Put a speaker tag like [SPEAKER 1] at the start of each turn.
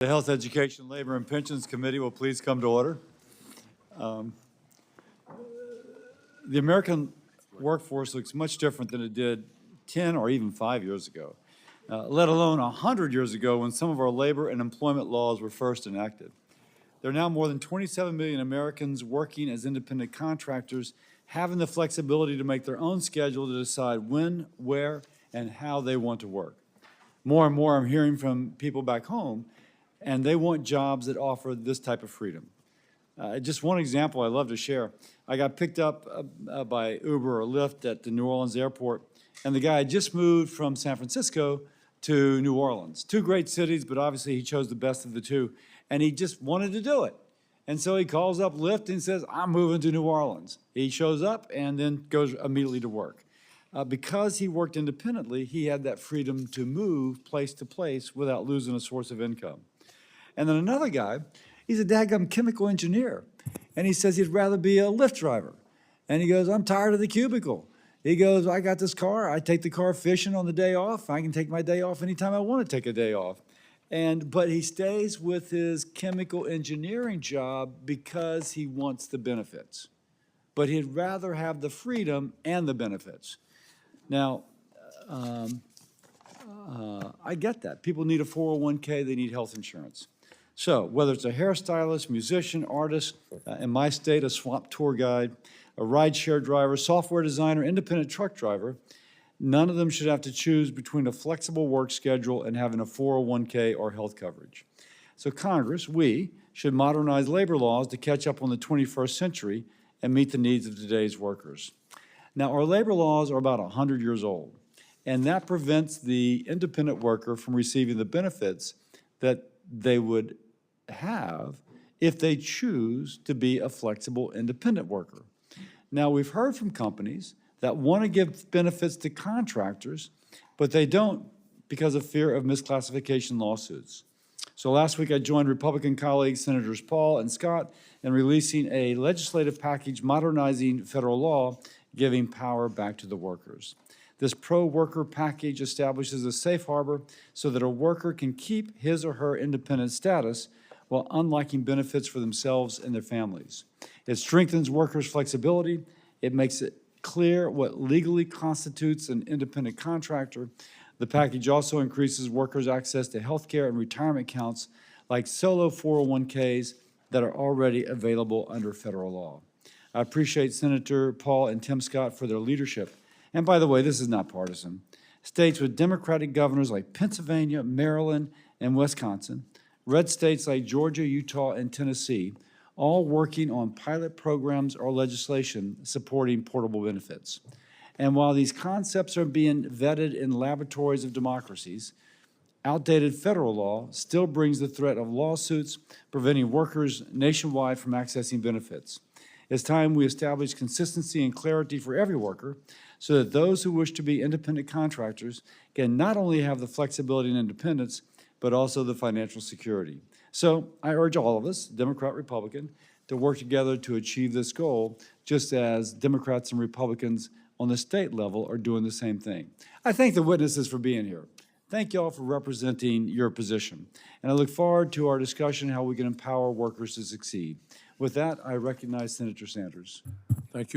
[SPEAKER 1] The Health, Education, Labor, and Pensions Committee will please come to order. The American workforce looks much different than it did 10 or even 5 years ago, let alone 100 years ago when some of our labor and employment laws were first enacted. There are now more than 27 million Americans working as independent contractors, having the flexibility to make their own schedule to decide when, where, and how they want to work. More and more I'm hearing from people back home, and they want jobs that offer this type of freedom. Just one example I love to share. I got picked up by Uber or Lyft at the New Orleans airport, and the guy had just moved from San Francisco to New Orleans. Two great cities, but obviously he chose the best of the two, and he just wanted to do it. And so he calls up Lyft and says, I'm moving to New Orleans. He shows up and then goes immediately to work. Because he worked independently, he had that freedom to move place to place without losing a source of income. And then another guy, he's a daggum chemical engineer, and he says he'd rather be a Lyft driver. And he goes, I'm tired of the cubicle. He goes, I got this car. I take the car fishing on the day off. I can take my day off anytime I want to take a day off. But he stays with his chemical engineering job because he wants the benefits. But he'd rather have the freedom and the benefits. Now, I get that. People need a 401k, they need health insurance. So whether it's a hairstylist, musician, artist, in my state, a swamp tour guide, a rideshare driver, software designer, independent truck driver, none of them should have to choose between a flexible work schedule and having a 401k or health coverage. So Congress, we, should modernize labor laws to catch up on the 21st century and meet the needs of today's workers. Now, our labor laws are about 100 years old, and that prevents the independent worker from receiving the benefits that they would have if they choose to be a flexible independent worker. Now, we've heard from companies that want to give benefits to contractors, but they don't because of fear of misclassification lawsuits. So last week I joined Republican colleagues, Senators Paul and Scott, in releasing a legislative package modernizing federal law, giving power back to the workers. This pro-worker package establishes a safe harbor so that a worker can keep his or her independent status while unlocking benefits for themselves and their families. It strengthens workers' flexibility. It makes it clear what legally constitutes an independent contractor. The package also increases workers' access to health care and retirement accounts like solo 401ks that are already available under federal law. I appreciate Senator Paul and Tim Scott for their leadership. And by the way, this is not partisan. States with Democratic governors like Pennsylvania, Maryland, and Wisconsin, red states like Georgia, Utah, and Tennessee, all working on pilot programs or legislation supporting portable benefits. And while these concepts are being vetted in laboratories of democracies, outdated federal law still brings the threat of lawsuits preventing workers nationwide from accessing benefits. It's time we establish consistency and clarity for every worker so that those who wish to be independent contractors can not only have the flexibility and independence, but also the financial security. So I urge all of us, Democrat, Republican, to work together to achieve this goal, just as Democrats and Republicans on the state level are doing the same thing. I thank the witnesses for being here. Thank you all for representing your position. And I look forward to our discussion how we can empower workers to succeed. With that, I recognize Senator Sanders.